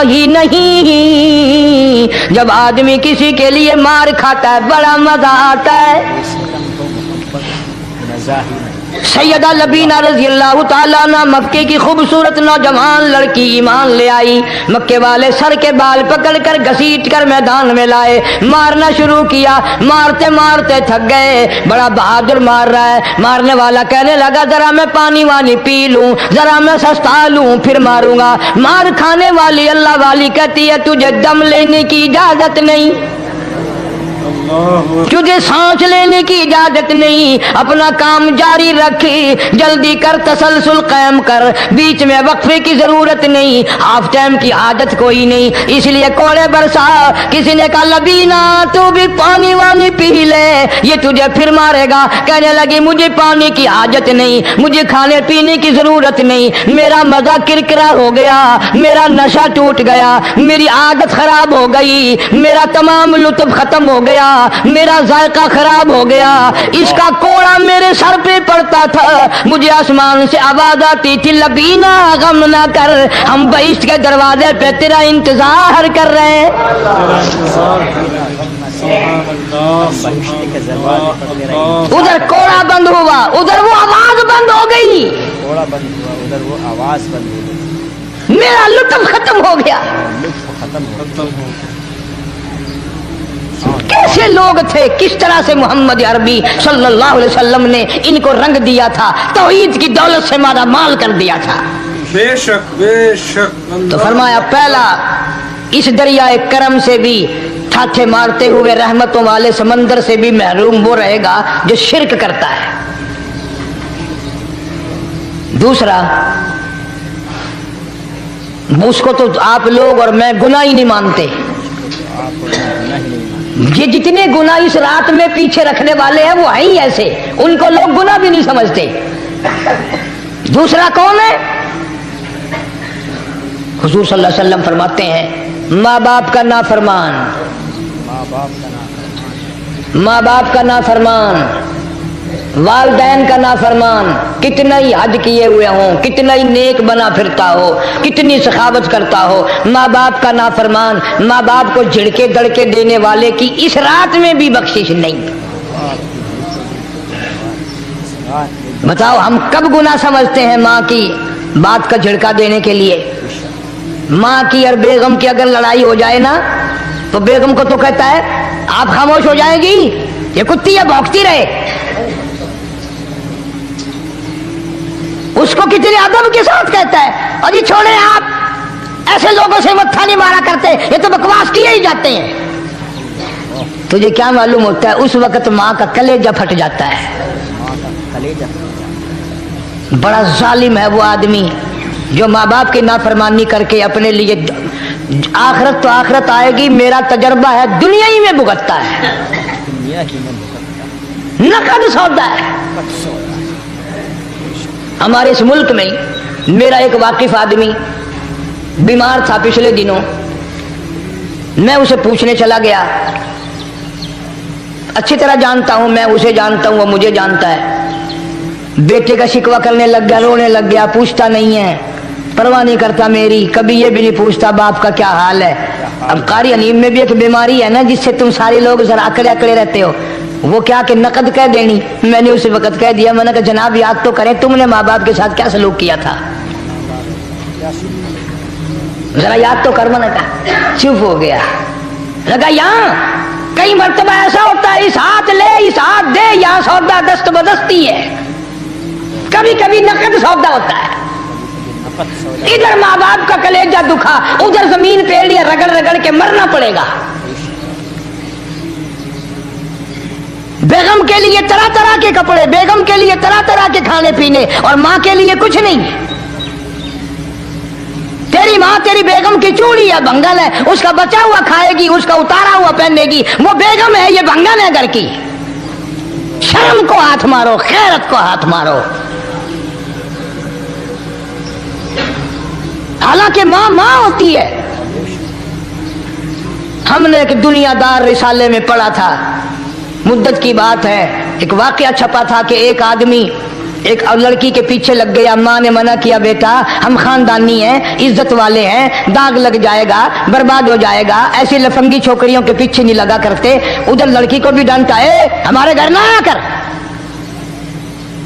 ہی نہیں. جب آدمی کسی کے لیے مار کھاتا ہے بڑا مزہ آتا ہے. سیدہ لبینہ رضی اللہ تعالیٰ عنہ مکے کی خوبصورت نوجوان لڑکی ایمان لے آئی. مکے والے سر کے بال پکڑ کر گھسیٹ کر میدان میں لائے, مارنا شروع کیا. مارتے مارتے تھک گئے, بڑا بہادر مار رہا ہے. مارنے والا کہنے لگا ذرا میں پانی وانی پی لوں, ذرا میں سستا لوں پھر ماروں گا. مار کھانے والی اللہ والی کہتی ہے تجھے دم لینے کی اجازت نہیں, تجھے سانس لینے کی اجازت نہیں. اپنا کام جاری رکھ, جلدی کر, تسلسل قائم کر, بیچ میں وقفے کی ضرورت نہیں, ہاف ٹائم کی عادت کوئی نہیں. اس لیے کوڑے برسا. کسی نے کہا لبینہ تو بھی پانی وانی پی لے, یہ تجھے پھر مارے گا. کہنے لگی مجھے پانی کی حاجت نہیں, مجھے کھانے پینے کی ضرورت نہیں, میرا مزہ کرکرا ہو گیا, میرا نشہ ٹوٹ گیا, میری عادت خراب ہو گئی, میرا تمام لطف ختم ہو گیا, میرا ذائقہ خراب ہو گیا. اس کا کوڑا میرے سر پہ پڑتا تھا, مجھے آسمان سے آواز آتی تھی لبینہ غم نہ کر, ہم بہشت کے دروازے پہ تیرا انتظار کر رہے ہیں. ادھر کوڑا بند ہوا, ادھر وہ آواز بند ہو گئی, ادھر وہ آواز بند ہو گئی, میرا لطف ختم ہو گیا. کیسے لوگ تھے, کس طرح سے محمد عربی صلی اللہ علیہ وسلم نے ان کو رنگ دیا تھا, توحید کی دولت سے مالا مال کر دیا تھا. بے شک بے شک. تو فرمایا پہلا اس دریائے کرم سے بھی ٹھاٹھے مارتے ہوئے رحمتوں والے سمندر سے بھی محروم وہ رہے گا جو شرک کرتا ہے. دوسرا, اس کو تو آپ لوگ اور میں گناہ ہی نہیں مانتے. یہ جتنے گناہ اس رات میں پیچھے رکھنے والے ہیں وہ ہیں ہی ایسے, ان کو لوگ گناہ بھی نہیں سمجھتے. دوسرا کون ہے؟ حضور صلی اللہ علیہ وسلم فرماتے ہیں ماں باپ کا نافرمان, ماں باپ کا نافرمان, والدین کا نافرمان, کتنا ہی حج کیے ہوئے ہوں, کتنا ہی نیک بنا پھرتا ہو, کتنی سخاوت کرتا ہو, ماں باپ کا نافرمان, ماں باپ کو جھڑکے دڑکے دینے والے کی اس رات میں بھی بخشش نہیں. بتاؤ ہم کب گناہ سمجھتے ہیں ماں کی بات کا جھڑکا دینے کے لیے؟ ماں کی اور بیگم کی اگر لڑائی ہو جائے نا تو بیگم کو تو کہتا ہے آپ خاموش ہو جائے گی, یہ کتی ہے بھونکتی رہے. اس کو کتنے ادب کے ساتھ کہتا ہے اور یہ چھوڑے آپ ایسے لوگوں سے متھا نہیں مارا کرتے, یہ تو بکواس کیے ہی جاتے ہیں. تجھے کیا معلوم ہوتا ہے اس وقت ماں کا کلیجہ پھٹ جاتا ہے. بڑا ظالم ہے وہ آدمی جو ماں باپ کی نافرمانی کر کے اپنے لیے آخرت تو آخرت آئے گی, میرا تجربہ ہے دنیا ہی میں بھگتتا ہے, نقد سودا ہے. ہمارے اس ملک میں میرا ایک واقف آدمی بیمار تھا پچھلے دنوں, میں اسے پوچھنے چلا گیا. اچھی طرح جانتا ہوں, میں اسے جانتا ہوں, وہ مجھے جانتا ہے. بیٹے کا شکوہ کرنے لگ گیا, رونے لگ گیا, پوچھتا نہیں ہے, پرواہ نہیں کرتا میری, کبھی یہ بھی نہیں پوچھتا باپ کا کیا حال ہے. اب قاری حنیم میں بھی ایک بیماری ہے نا جس سے تم سارے لوگ ذرا اکڑے اکڑے رہتے ہو, وہ کیا کہ نقد کہہ دینی. میں نے اسی وقت کہہ دیا, میں نے کہا جناب یاد تو کریں تم نے ماں باپ کے ساتھ کیا سلوک کیا تھا, ذرا یاد تو کر. میں نے کہا چپ ہو گیا. لگا یہاں کئی مرتبہ ایسا ہوتا ہے اس ہاتھ لے اس ہاتھ دے, یہاں سودا دست بدستی ہے, کبھی کبھی نقد سودا ہوتا ہے. ادھر ماں باپ کا کلیجہ دکھا, ادھر زمین پہ لیا رگڑ رگڑ کے مرنا پڑے گا. بیگم کے لیے طرح طرح کے کپڑے, بیگم کے لیے طرح طرح کے کھانے پینے, اور ماں کے لیے کچھ نہیں. تیری ماں تیری بیگم کی چوڑی ہے, بنگل ہے, اس کا بچا ہوا کھائے گی, اس کا اتارا ہوا پہنے گی. وہ بیگم ہے, یہ بنگل ہے گھر کی. شرم کو ہاتھ مارو, خیرت کو ہاتھ مارو. حالانکہ ماں ماں ہوتی ہے. ہم نے ایک دنیا دار رسالے میں پڑھا تھا, مدت کی بات ہے, ایک واقعہ چھپا تھا کہ ایک آدمی ایک لڑکی کے پیچھے لگ گیا. ماں نے منع کیا, بیٹا ہم خاندانی ہیں, عزت والے ہیں, داغ لگ جائے گا, برباد ہو جائے گا, ایسی لفنگی چھوکریوں کے پیچھے نہیں لگا کرتے. ادھر لڑکی کو بھی ڈانٹا, ہے ہمارے گھر نہ آیا کر.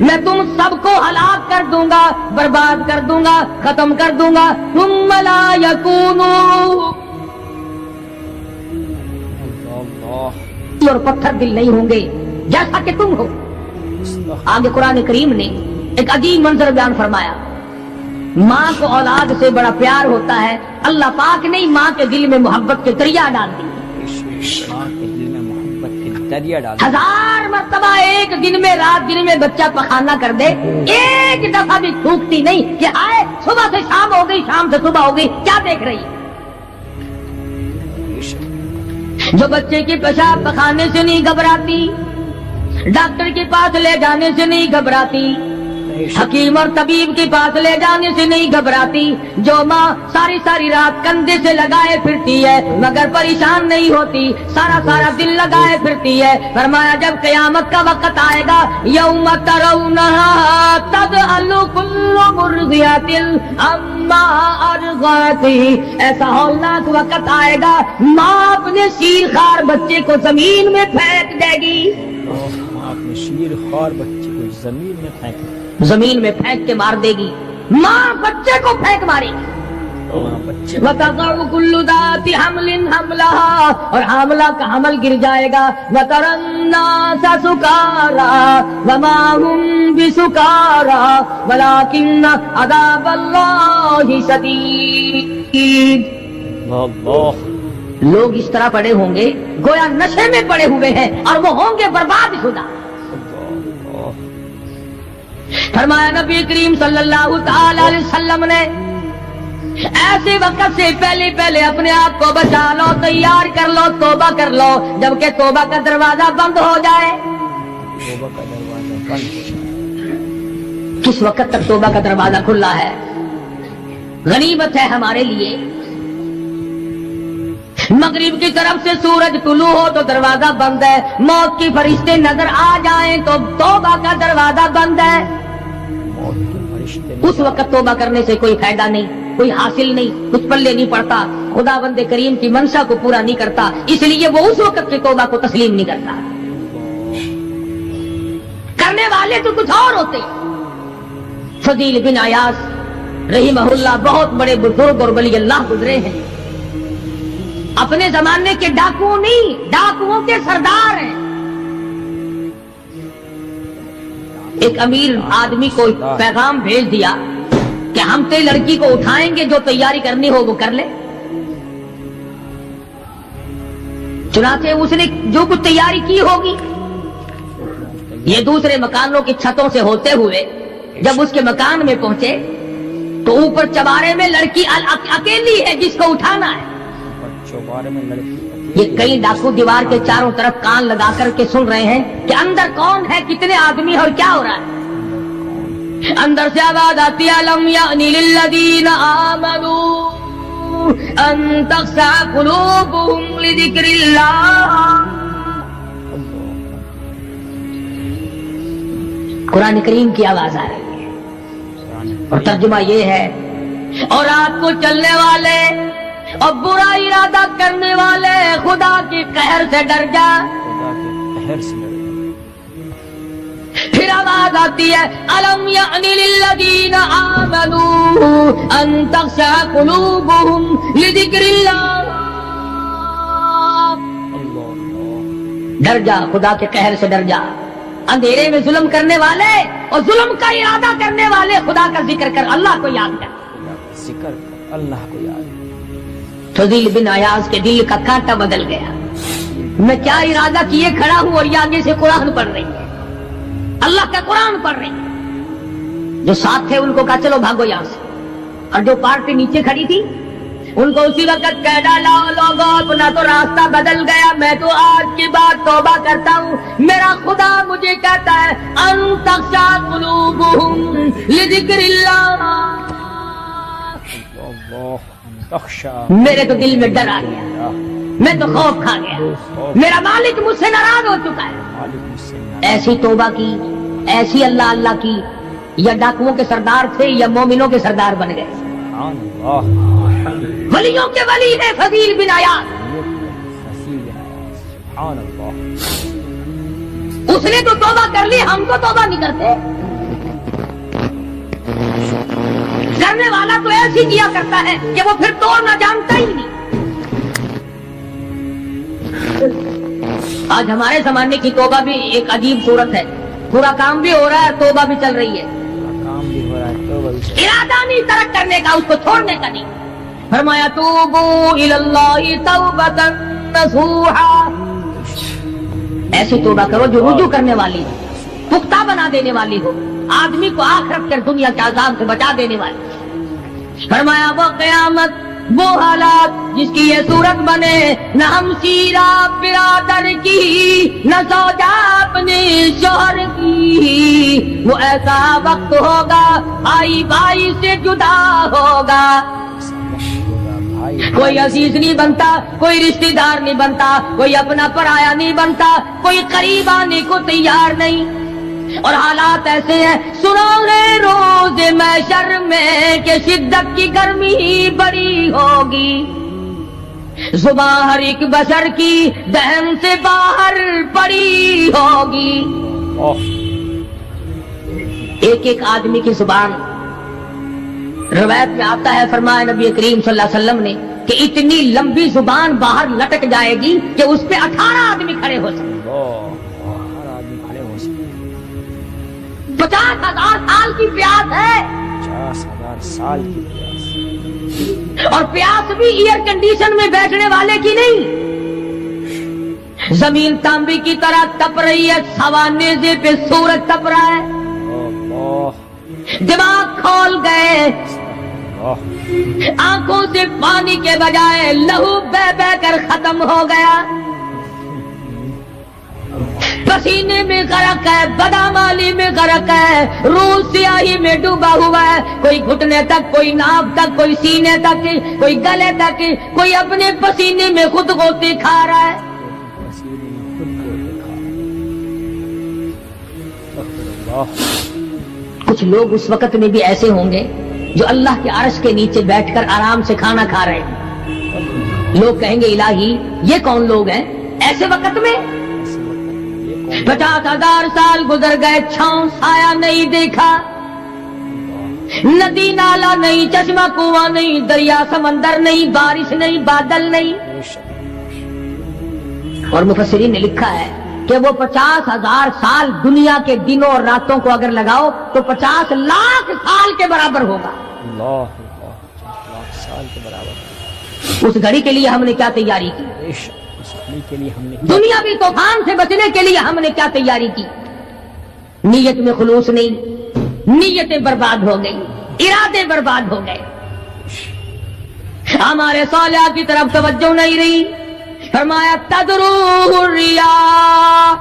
میں تم سب کو ہلاک کر دوں گا، برباد کر دوں گا، ختم کر دوں گا. ثم لا یکونوا، اور پتھر دل نہیں ہوں گے جیسا کہ تم ہو. آگے قرآن کریم نے ایک عجیب منظر بیان فرمایا. ماں کو اولاد سے بڑا پیار ہوتا ہے، اللہ پاک نے ماں کے دل میں محبت کے دریا ڈال دی. ماں کے دل میں محبت کے دریا ڈال. 1000 مرتبہ ایک دن میں رات دن میں بچہ پخانہ کر دے، ایک دفعہ بھی تھوکتی نہیں کہ آئے صبح سے شام ہو گئی، شام سے صبح ہو گئی، کیا دیکھ رہی. جو بچے کے پیشاب پخانے سے نہیں گھبراتی، ڈاکٹر کے پاس لے جانے سے نہیں گھبراتی، حکیم اور طبیب کے پاس لے جانے سے نہیں گھبراتی، جو ماں ساری ساری رات کندھے سے لگائے پھرتی ہے مگر پریشان نہیں ہوتی، سارا سارا دل لگائے پھرتی ہے. فرمایا جب قیامت کا وقت آئے گا، یوم ترونہا تذہل کل مرضعۃ عما ارضعت، ایسا ہولناک وقت آئے گا ماں اپنے شیر خوار بچے کو زمین میں پھینک دے گی. اپنے شیر خوار بچے کو زمین میں پھینک دے گی. زمین میں پھینک کے مار دے گی. ماں بچے کو پھینک مارے گی. وَتَضَعُ كُلُّ ذَاتِ حَمْلٍ حَمْلَهَا، اور حاملہ کا حمل گر جائے گا. وَتَرَى النَّاسَ سُكَارَى وَمَا هُمْ بِسُكَارَى وَلَكِنَّ عَذَابَ اللَّهِ شَدِيدٌ. لوگ اس طرح پڑے ہوں گے گویا نشے میں پڑے ہوئے ہیں اور وہ ہوں گے برباد شدہ. فرمایا نبی کریم صلی اللہ تعالی علیہ وسلم نے ایسے وقت سے پہلے پہلے اپنے آپ کو بچا لو، تیار کر لو، توبہ کر لو، جبکہ توبہ کا دروازہ بند ہو جائے. کس وقت تک توبہ کا دروازہ کھلا ہے؟ غنیمت ہے ہمارے لیے. مغرب کی طرف سے سورج طلوع ہو تو دروازہ بند ہے، موت کی فرشتے نظر آ جائیں تو توبہ کا دروازہ بند ہے. اس وقت توبہ کرنے سے کوئی فائدہ نہیں، کوئی حاصل نہیں، کچھ پلے نہیں پڑتا، خدا بند کریم کی منشا کو پورا نہیں کرتا، اس لیے وہ اس وقت کی توبہ کو تسلیم نہیں کرتا. کرنے والے تو کچھ اور ہوتے. فضیل بن عیاض رحمہ اللہ بہت بڑے بزرگ اور ولی اللہ گزرے ہیں. اپنے زمانے کے ڈاکو نہیں، ڈاکوؤں کے سردار ہیں. ایک امیر آدمی کو پیغام بھیج دیا کہ ہم تے لڑکی کو اٹھائیں گے، جو تیاری کرنی ہو وہ کر لے. چنانچہ اس نے جو کچھ تیاری کی ہوگی، یہ دوسرے مکانوں کی چھتوں سے ہوتے ہوئے جب اس کے مکان میں پہنچے تو اوپر چوارے میں لڑکی اکیلی ہے جس کو اٹھانا ہے. یہ کئی ڈاکو دیوار کے چاروں طرف کان لگا کر کے سن رہے ہیں کہ اندر کون ہے، کتنے آدمی اور کیا ہو رہا ہے. اندر سے آواز آتی ہے لم یأن للذین آمنوا ان تخشع قلوبهم لذکر اللہ. قرآن کریم کی آواز آ رہی ہے اور ترجمہ یہ ہے، اور رات کو چلنے والے اور برا ارادہ کرنے والے خدا کی قہر سے ڈر جا. پھر آواز آتی ہے الم یأن للذین آمنوا ان تخشع قلوبهم لذکر اللہ. ڈر جا، خدا کے قہر سے ڈر جا. اندھیرے میں ظلم کرنے والے اور ظلم کا ارادہ کرنے والے خدا کا ذکر کر، اللہ کو یاد کر، ذکر کر، اللہ کو یاد. فضیل بن عیاض کے دل کا کانٹا بدل گیا. میں کیا ارادہ کیے کھڑا ہوں اور یہ آگے سے قرآن پڑھ رہی ہے، اللہ کا قرآن پڑھ رہی ہے. جو ساتھ تھے ان کو کہا چلو بھاگو یہاں سے، اور جو پارٹی نیچے کھڑی تھی ان کو اسی وقت کہہ ڈالا لوگوں اپنا تو راستہ بدل گیا، میں تو آج کی بات توبہ کرتا ہوں. میرا خدا مجھے کہتا ہے ان تخشع قلوبهم لذکر اللہ. میرے تو دل میں ڈر آ گیا، میں تو خوف کھا گیا، میرا مالک مجھ سے ناراض ہو چکا ہے. ایسی توبہ کی، ایسی اللہ اللہ کی. یا ڈاکوؤں کے سردار تھے یا مومنوں کے سردار بن گئے. ولیوں کے ولی ہے فضیل بن عیاض. اس نے تو توبہ کر لی، ہم تو توبہ نہیں کرتے. کرنے والا تو ایسی کیا کرتا ہے کہ وہ پھر توڑنا جانتا ہی نہیں. آج ہمارے زمانے کی توبہ بھی ایک عجیب صورت ہے. پورا کام بھی ہو رہا ہے, توبہ بھی چل رہی ہے. کام بھی ہو رہا ہے تو ارادہ نہیں ترک کرنے کا, اس کو چھوڑنے کا نہیں. فرمایا توبو الی اللہ توبۃ نصوحا, ایسی توبہ کرو جو رجوع کرنے والی ہو, پختہ بنا دینے والی ہو, آدمی کو آخرت کر دنیا کے عذاب سے بچا دینے والی. فرمایا وہ قیامت, وہ حالات جس کی یہ صورت بنے, نہ ہم سیرا برادر کی, نہ زوجہ اپنے شوہر کی. وہ ایسا وقت ہوگا بھائی بھائی سے جدا ہوگا, کوئی عزیز نہیں بنتا, کوئی رشتہ دار نہیں بنتا, کوئی اپنا پرایا نہیں بنتا, کوئی قریب آنے کو تیار نہیں. اور حالات ایسے ہیں, سنو گے روز محشر میں کہ شدت کی گرمی بڑی ہوگی, زبان ہر ایک بشر کی دہن سے باہر پڑی ہوگی. ایک ایک آدمی کی زبان, روایت میں آتا ہے, فرمایا نبی کریم صلی اللہ علیہ وسلم نے کہ اتنی لمبی زبان باہر لٹک جائے گی کہ اس پہ 18 آدمی کھڑے ہو سکتے. 50,000 سال کی پیاس ہے, 50,000 سال کی پیاس, اور پیاس بھی ایئر کنڈیشن میں بیٹھنے والے کی نہیں. زمین تانبے کی طرح تپ رہی ہے, ہوا نیزے پہ سورج تپ رہا ہے. دماغ کھول گئے, آنکھوں سے پانی کے بجائے لہو بہ بہ کر ختم ہو گیا. پسینے میں غرق ہے, بدامالی میں غرق ہے, روح سیاہی میں ڈوبا ہوا ہے. کوئی گھٹنے تک, کوئی ناف تک, کوئی سینے تک, کوئی گلے تک, کوئی اپنے پسینے میں خود غوطے کھا رہا ہے. کچھ لوگ اس وقت میں بھی ایسے ہوں گے جو اللہ کے عرش کے نیچے بیٹھ کر آرام سے کھانا کھا رہے ہیں. لوگ کہیں گے الہی یہ کون لوگ ہیں ایسے وقت میں؟ 50,000 سال گزر گئے, چھاؤں سایہ نہیں دیکھا, ندی نالا نہیں, چشمہ کنواں نہیں, دریا سمندر نہیں, بارش نہیں, بادل نہیں. اور مفسرین نے لکھا ہے کہ وہ 50,000 سال دنیا کے دنوں اور راتوں کو اگر لگاؤ تو 50 لاکھ سال کے برابر ہوگا. سال کے برابر. اس گھڑی کے لیے ہم نے کیا تیاری کی؟ دنیا بھی طوفان سے بچنے کے لیے ہم نے کیا تیاری کی؟ نیت میں خلوص نہیں, نیتیں برباد ہو گئی, ارادے برباد ہو گئے, ہمارے صالحہ کی طرف توجہ نہیں رہی. فرمایا تدرو الرياح,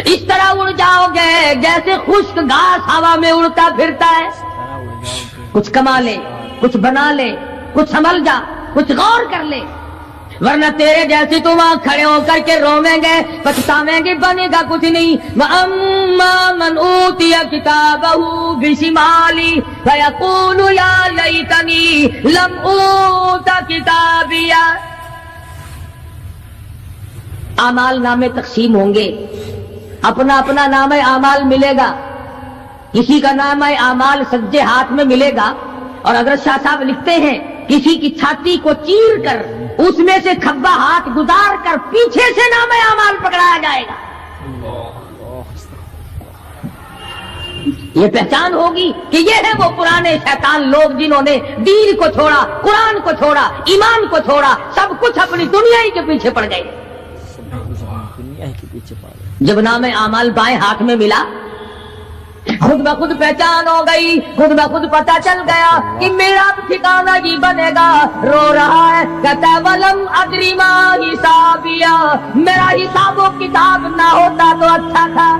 اس طرح اڑ جاؤ گے جیسے خشک گھاس ہوا میں اڑتا پھرتا ہے. کچھ کما لے, کچھ بنا لے, کچھ سنبھل جا, کچھ غور کر لے, ورنہ تیرے جیسے تو وہاں کھڑے ہو کر کے رویں گے, پچھتاویں گے, بنے گا کچھ نہیں. وَأَمَّا مَنْ أُوتِيَ كِتَابَهُ بِشِمَالِهِ فَيَقُولُ يَا لَيْتَنِي لَمْ أُوتَ كِتَابِيَهْ. اعمال نامے تقسیم ہوں گے, اپنا اپنا نام اعمال ملے گا. کسی کا نام اعمال سجے ہاتھ میں ملے گا, اور اگر شاہ صاحب لکھتے ہیں کسی کی چھاتی کو چیر کر اس میں سے کھبا ہاتھ گزار کر پیچھے سے نام اعمال پکڑایا جائے گا. یہ پہچان ہوگی کہ یہ ہے وہ پرانے شیطان لوگ جنہوں نے دین کو چھوڑا, قرآن کو چھوڑا, ایمان کو چھوڑا, سب کچھ اپنی دنیا ہی کے پیچھے پڑ گئے. جب نام اعمال بائیں ہاتھ میں ملا, خود بخود پہچان ہو گئی, خود بخود پتہ چل گیا کہ میرا ٹھکانہ ہی بنے گا. رو رہا ہے, کہتا ہے ولم ادری ما حسابیا, میرا حساب و کتاب نہ ہوتا تو اچھا تھا.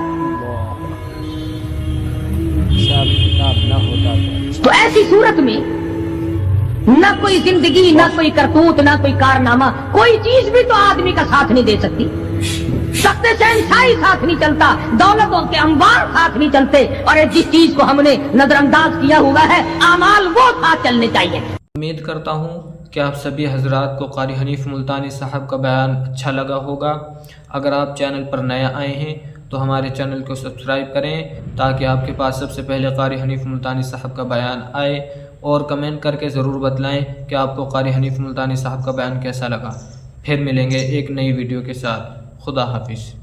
تو ایسی صورت میں نہ کوئی زندگی, نہ کوئی کرتوت, نہ کوئی کارنامہ, کوئی چیز بھی تو آدمی کا ساتھ نہیں دے سکتی. سخت شہنشاہی ساتھ نہیں چلتا, دولتوں کے انبار ساتھ نہیں چلتے, اور جس چیز کو ہم نے نظر انداز کیا ہوا ہے اعمال وہ ساتھ چلنے چاہیے. امید کرتا ہوں کہ آپ سبھی حضرات کو قاری حنیف ملتانی صاحب کا بیان اچھا لگا ہوگا. اگر آپ چینل پر نئے آئے ہیں تو ہمارے چینل کو سبسکرائب کریں تاکہ آپ کے پاس سب سے پہلے قاری حنیف ملتانی صاحب کا بیان آئے، اور کمنٹ کر کے ضرور بتلائیں کہ آپ کو قاری حنیف ملتانی صاحب کا بیان کیسا لگا۔ پھر ملیں گے ایک نئی ویڈیو کے ساتھ۔ خدا حافظ۔